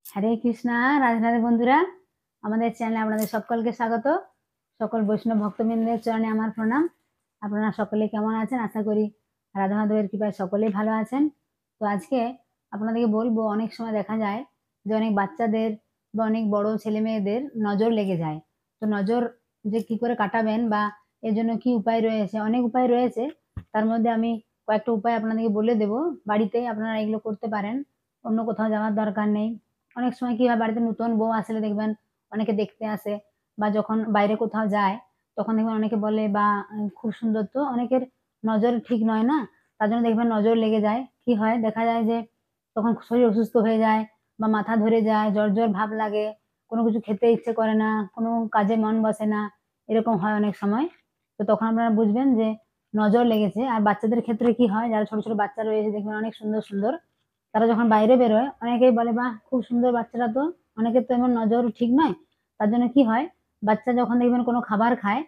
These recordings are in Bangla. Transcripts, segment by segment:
হরে কৃষ্ণা, রাধে রাধে বন্ধুরা। আমাদের চ্যানেলে আপনাদের সকলকে স্বাগত। সকল বৈষ্ণব ভক্তবৃন্দের চরণে আমার প্রণাম। আপনারা সকলে কেমন আছেন? আশা করি রাধা মাধবের কৃপায় সকলেই ভালো আছেন। তো আজকে আপনাদেরকে বলবো, অনেক সময় দেখা যায় যে অনেক বাচ্চাদের বা অনেক বড় ছেলে মেয়েদের নজর লেগে যায়। তো নজর যে কি করে কাটাবেন বা এর জন্য কি উপায় রয়েছে, অনেক উপায় রয়েছে। তার মধ্যে আমি কয়েকটা উপায় আপনাদেরকে বলে দেব। বাড়িতেই আপনারা এগুলো করতে পারেন, অন্য কোথাও যাওয়ার দরকার নেই। অনেক সময় কি হয়, বাড়িতে নতুন বউ আসলে দেখবেন অনেকে দেখতে আসে, বা যখন বাইরে কোথাও যায় তখন দেখবেন অনেকে বলে বা খুব সুন্দর, তো অনেকের নজর ঠিক নয় না, তার জন্য দেখবেন নজর লেগে যায়। কি হয়, দেখা যায় যে তখন শরীর অসুস্থ হয়ে যায় বা মাথা ধরে যায়, জ্বর জ্বর ভাব লাগে, কোনো কিছু খেতে ইচ্ছে করে না, কোনো কাজে মন বসে না, এরকম হয় অনেক সময়। তো তখন আপনারা বুঝবেন যে নজর লেগেছে। আর বাচ্চাদের ক্ষেত্রে কি হয়, যারা ছোট ছোট বাচ্চা রয়েছে দেখবেন অনেক সুন্দর সুন্দর, তারা যখন বাইরে বেরোয় অনেকেই বলে বাহ খুব সুন্দর বাচ্চারা, তো অনেকের তো এমন নজর ঠিক নয়। তার জন্য কি হয়, বাচ্চা যখন দেখবেন কোনো খাবার খায়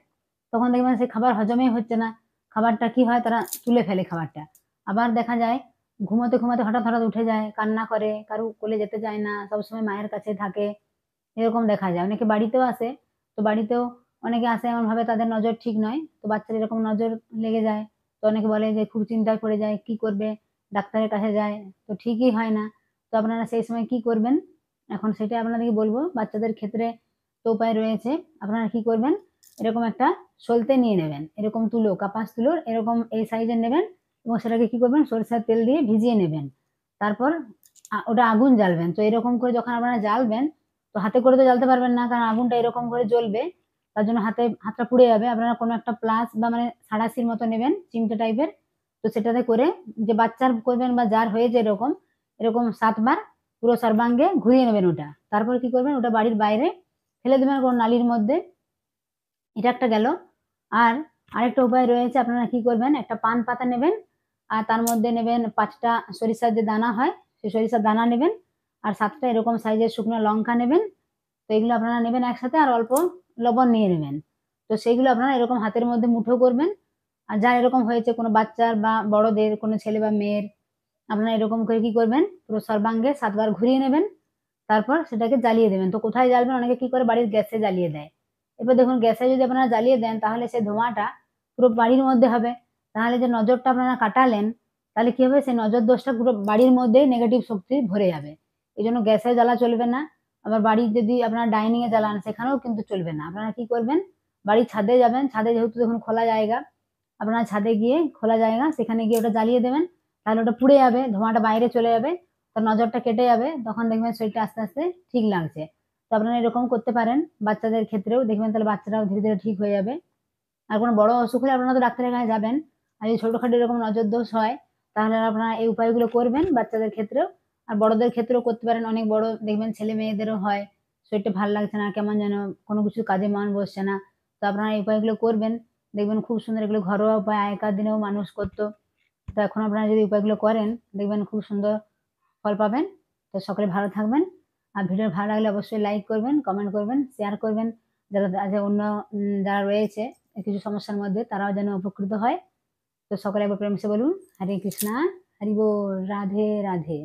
তখন দেখবেন সেই খাবার হজমই হচ্ছে না, খাবারটা কি হয় তারা তুলে ফেলে খাবারটা। আবার দেখা যায় ঘুমোতে ঘুমাতে হঠাৎ হঠাৎ উঠে যায়, কান্না করে, কারো কোলে যেতে চায় না, সবসময় মায়ের কাছে থাকে, এরকম দেখা যায়। অনেকে বাড়িতেও আসে, তো বাড়িতেও অনেকে আসে এমন ভাবে তাদের নজর ঠিক নয়, তো বাচ্চার এরকম নজর লেগে যায়। তো অনেকে বলে যে খুব চিন্তায় পড়ে যায়, কি করবে, ডাক্তারের কাছে যায়, তো ঠিকই হয় না। তো আপনারা সেই সময় কি করবেন, এখন সেটা আপনাদেরকে বলবো। বাচ্চাদের ক্ষেত্রে তো উপায় রয়েছে। আপনারা কি করবেন, এরকম একটা সলতে নিয়ে নেবেন, এরকম তুলো, কাপাস তুলোর এরকম এই সাইজের নেবেন, এবং সেটাকে কি করবেন, সরিষার তেল দিয়ে ভিজিয়ে নেবেন। তারপর ওটা আগুন জ্বালবেন। তো এরকম করে যখন আপনারা জ্বালবেন, তো হাতে করে তো জ্বালতে পারবেন না, কারণ আগুনটা এরকম করে জ্বলবে, তার জন্য হাতটা পুড়ে যাবে। আপনারা কোনো একটা প্লাস বা মানে সাঁড়াশির মতো নেবেন, চিমটে টাইপের। তো সেটাতে করে যে বাচ্চার করবেন বা যার হয়েছে এরকম এরকম 7 বার পুরো সর্বাঙ্গে ঘুরিয়ে নেবেন ওটা। তারপর কি করবেন, ওটা বাড়ির বাইরে ফেলে দেবেন কোনো নালীর মধ্যে। এটা একটা গেল। আর আরেকটা উপায় রয়েছে, আপনারা কি করবেন, একটা পান পাতা নেবেন, আর তার মধ্যে নেবেন 5টা সরিষার যে দানা হয়, সেই সরিষার দানা নেবেন, আর 7টা এরকম সাইজের শুকনো লঙ্কা নেবেন। তো এগুলো আপনারা নেবেন একসাথে, আর অল্প লবণ নিয়ে নেবেন। তো সেইগুলো আপনারা এরকম হাতের মধ্যে মুঠো করবেন। আর যার এরকম হয়েছে, কোনো বাচ্চার বা বড়দের, কোনো ছেলে বা মেয়ের, আপনারা এরকম করে কি করবেন, পুরো সর্বাঙ্গে 7 বার ঘুরিয়ে নেবেন। তারপর সেটাকে জ্বালিয়ে দেবেন। তো কোথায় জ্বালবেন, অনেকে কি করে বাড়ির গ্যাসে জ্বালিয়ে দেয়। এবার দেখুন, গ্যাসে যদি আপনারা জ্বালিয়ে দেন তাহলে সেই ধোঁয়াটা পুরো বাড়ির মধ্যে হবে। তাহলে যে নজরটা আপনারা কাটালেন, তাহলে কি হবে, সেই নজর দোষটা পুরো বাড়ির মধ্যেই নেগেটিভ শক্তি ভরে যাবে। এই জন্য গ্যাসে জ্বালা চলবে না। আবার বাড়ির যদি আপনারা ডাইনিং এ জ্বালান, সেখানেও কিন্তু চলবে না। আপনারা কি করবেন, বাড়ির ছাদে যাবেন, ছাদে যেহেতু দেখুন খোলা জায়গা, আপনারা ছাদে গিয়ে খোলা জায়গা, সেখানে গিয়ে ওটা জ্বালিয়ে দেবেন। তাহলে ওটা পুড়ে যাবে, ধোঁয়াটা বাইরে চলে যাবে, তো নজরটা কেটে যাবে, তখন দেখবেন শরীরটা আস্তে আস্তে ঠিক লাগছে। তো আপনারা এরকম করতে পারেন বাচ্চাদের ক্ষেত্রেও, দেখবেন তাহলে বাচ্চারাও ধীরে ধীরে ঠিক হয়ে যাবে। আর কোনো বড় অসুখ হলে আপনারা তো ডাক্তারের কাছে যাবেন। আর যদি ছোটখাটো এরকম নজর দোষ হয়, তাহলে আপনারা এই উপায়গুলো করবেন বাচ্চাদের ক্ষেত্রেও। আর বড়দের ক্ষেত্রেও করতে পারেন, অনেক বড় দেখবেন ছেলে মেয়েদেরও হয়, শরীরটা ভাল লাগছে না, কেমন যেন কোনো কিছু কাজে মন বসছে না। তো আপনারা এই উপায়গুলো করবেন, দেখবেন খুব সুন্দর। এগুলো ঘরোয়া উপায়, আগেকার দিনেও মানুষ করতো। তো এখন আপনারা যদি উপায়গুলো করেন, দেখবেন খুব সুন্দর ফল পাবেন। তো সকলে ভালো থাকবেন। আর ভিডিও ভালো লাগলে অবশ্যই লাইক করবেন, কমেন্ট করবেন, শেয়ার করবেন। যারা অন্য যারা রয়েছে কিছু সমস্যার মধ্যে, তারাও যেন উপকৃত হয়। তো সকলে একবার প্রেম সে বলুন হরে কৃষ্ণা, হরি বল, রাধে রাধে।